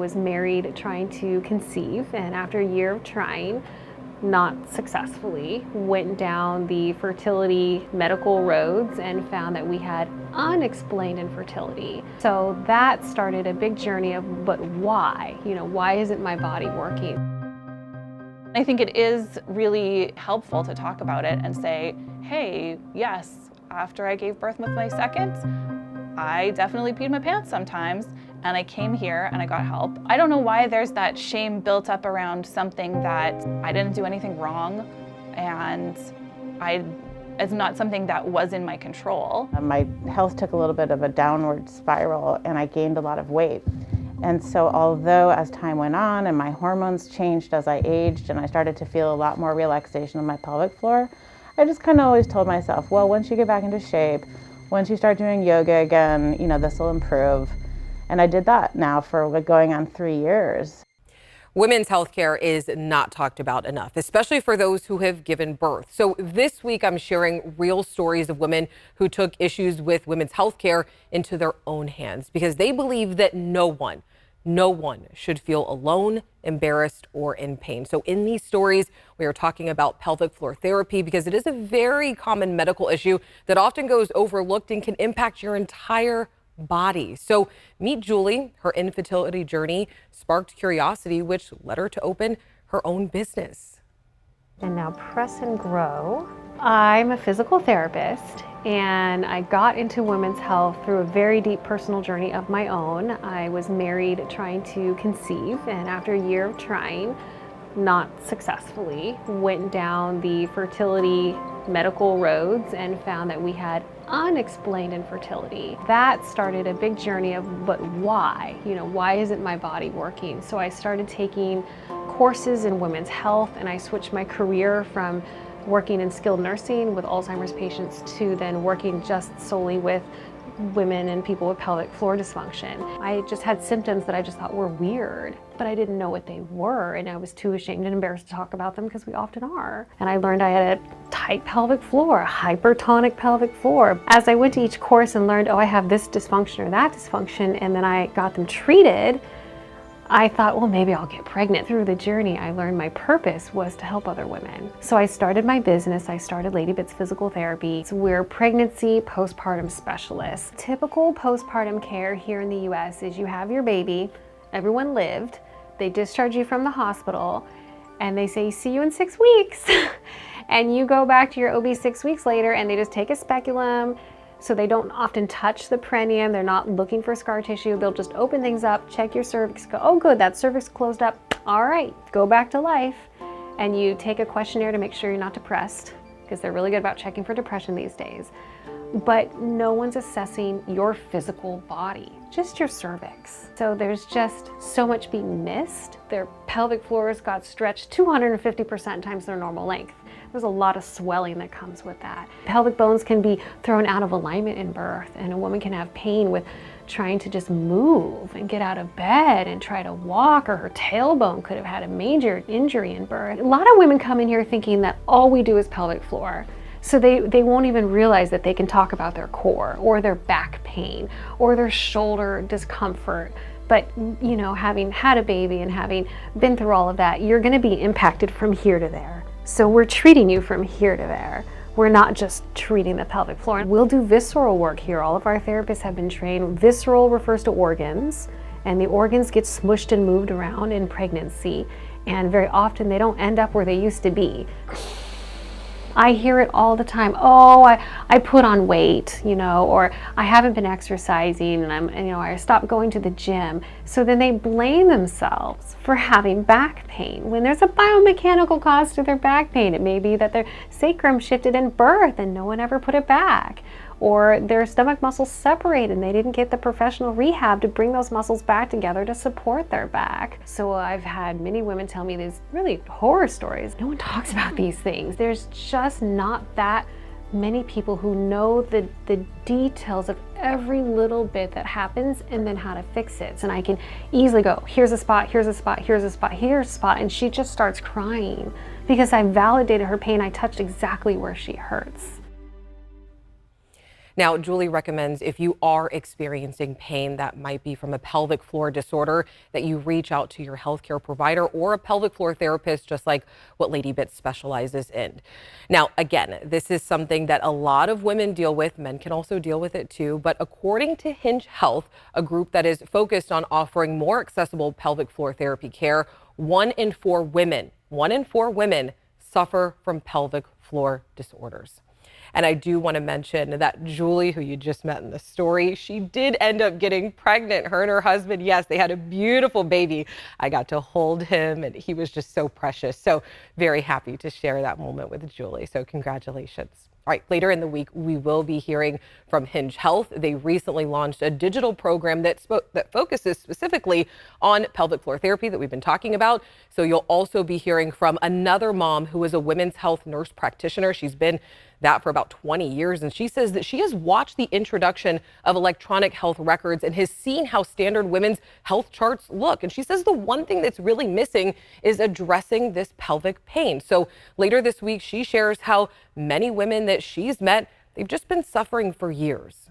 was married trying to conceive, and after a year of trying, not successfully, went down the fertility medical roads and found that we had unexplained infertility. So that started a big journey of, but why? Why isn't my body working? I think it is really helpful to talk about it and say, hey, yes, after I gave birth with my second, I definitely peed my pants sometimes, and I came here and I got help. I don't know why there's that shame built up around something that I didn't do anything wrong, and it's not something that was in my control. My health took a little bit of a downward spiral, and I gained a lot of weight. And so although as time went on and my hormones changed as I aged and I started to feel a lot more relaxation in my pelvic floor, I just kind of always told myself, well, once you get back into shape, once you start doing yoga again, this will improve. And I did that now for going on 3 years. Women's health care is not talked about enough, especially for those who have given birth. So this week, I'm sharing real stories of women who took issues with women's health care into their own hands because they believe that no one should feel alone, embarrassed, or in pain. So in these stories, we are talking about pelvic floor therapy because it is a very common medical issue that often goes overlooked and can impact your entire body. So meet Julie. Her infertility journey sparked curiosity, which led her to open her own business. And now press and grow. I'm a physical therapist, and I got into women's health through a very deep personal journey of my own. I was married trying to conceive, and after a year of trying, not successfully, went down the fertility medical roads and found that we had unexplained infertility. That started a big journey of, but why? Why isn't my body working? So I started taking courses in women's health, and I switched my career from working in skilled nursing with Alzheimer's patients to then working just solely with women and people with pelvic floor dysfunction. I just had symptoms that I just thought were weird, but I didn't know what they were, and I was too ashamed and embarrassed to talk about them because we often are. And I learned I had a tight pelvic floor, a hypertonic pelvic floor. As I went to each course and learned, oh, I have this dysfunction or that dysfunction, and then I got them treated, I thought, well, maybe I'll get pregnant. Through the journey, I learned my purpose was to help other women. So I started my business. I started Lady Bits Physical Therapy. So we're pregnancy postpartum specialists. Typical postpartum care here in the US is you have your baby, everyone lived, they discharge you from the hospital, and they say, see you in 6 weeks. And you go back to your OB 6 weeks later, and they just take a speculum. So they don't often touch the perineum. They're not looking for scar tissue. They'll just open things up, check your cervix, go, oh good, that cervix closed up. All right, go back to life. And you take a questionnaire to make sure you're not depressed, because they're really good about checking for depression these days. But no one's assessing your physical body, just your cervix. So there's just so much being missed. Their pelvic floors got stretched 250% times their normal length. There's a lot of swelling that comes with that. Pelvic bones can be thrown out of alignment in birth, and a woman can have pain with trying to just move and get out of bed and try to walk, or her tailbone could have had a major injury in birth. A lot of women come in here thinking that all we do is pelvic floor. So they won't even realize that they can talk about their core or their back pain or their shoulder discomfort. But having had a baby and having been through all of that, you're gonna be impacted from here to there. So we're treating you from here to there. We're not just treating the pelvic floor. We'll do visceral work here. All of our therapists have been trained. Visceral refers to organs, and the organs get smushed and moved around in pregnancy, and very often they don't end up where they used to be. I hear it all the time. Oh, I put on weight, or I haven't been exercising, and I stopped going to the gym. So then they blame themselves for having back pain when there's a biomechanical cause to their back pain. It may be that their sacrum shifted in birth and no one ever put it back, or their stomach muscles separated and they didn't get the professional rehab to bring those muscles back together to support their back. So I've had many women tell me these really horror stories. No one talks about these things. There's just not that many people who know the details of every little bit that happens and then how to fix it. And I can easily go, here's a spot, here's a spot, here's a spot, here's a spot, and she just starts crying because I validated her pain. I touched exactly where she hurts. Now, Julie recommends if you are experiencing pain that might be from a pelvic floor disorder, that you reach out to your healthcare provider or a pelvic floor therapist, just like what Lady Bits specializes in. Now, again, this is something that a lot of women deal with. Men can also deal with it too. But according to Hinge Health, a group that is focused on offering more accessible pelvic floor therapy care, 1 in 4 women suffer from pelvic floor disorders. And I do want to mention that Julie, who you just met in the story, she did end up getting pregnant. Her and her husband, yes, they had a beautiful baby. I got to hold him and he was just so precious. So very happy to share that moment with Julie. So congratulations. All right, later in the week, we will be hearing from Hinge Health. They recently launched a digital program that focuses specifically on pelvic floor therapy that we've been talking about. So you'll also be hearing from another mom who is a women's health nurse practitioner. She's been that for about 20 years. And she says that she has watched the introduction of electronic health records and has seen how standard women's health charts look. And she says the one thing that's really missing is addressing this pelvic pain. So later this week, she shares how many women that she's met, they've just been suffering for years.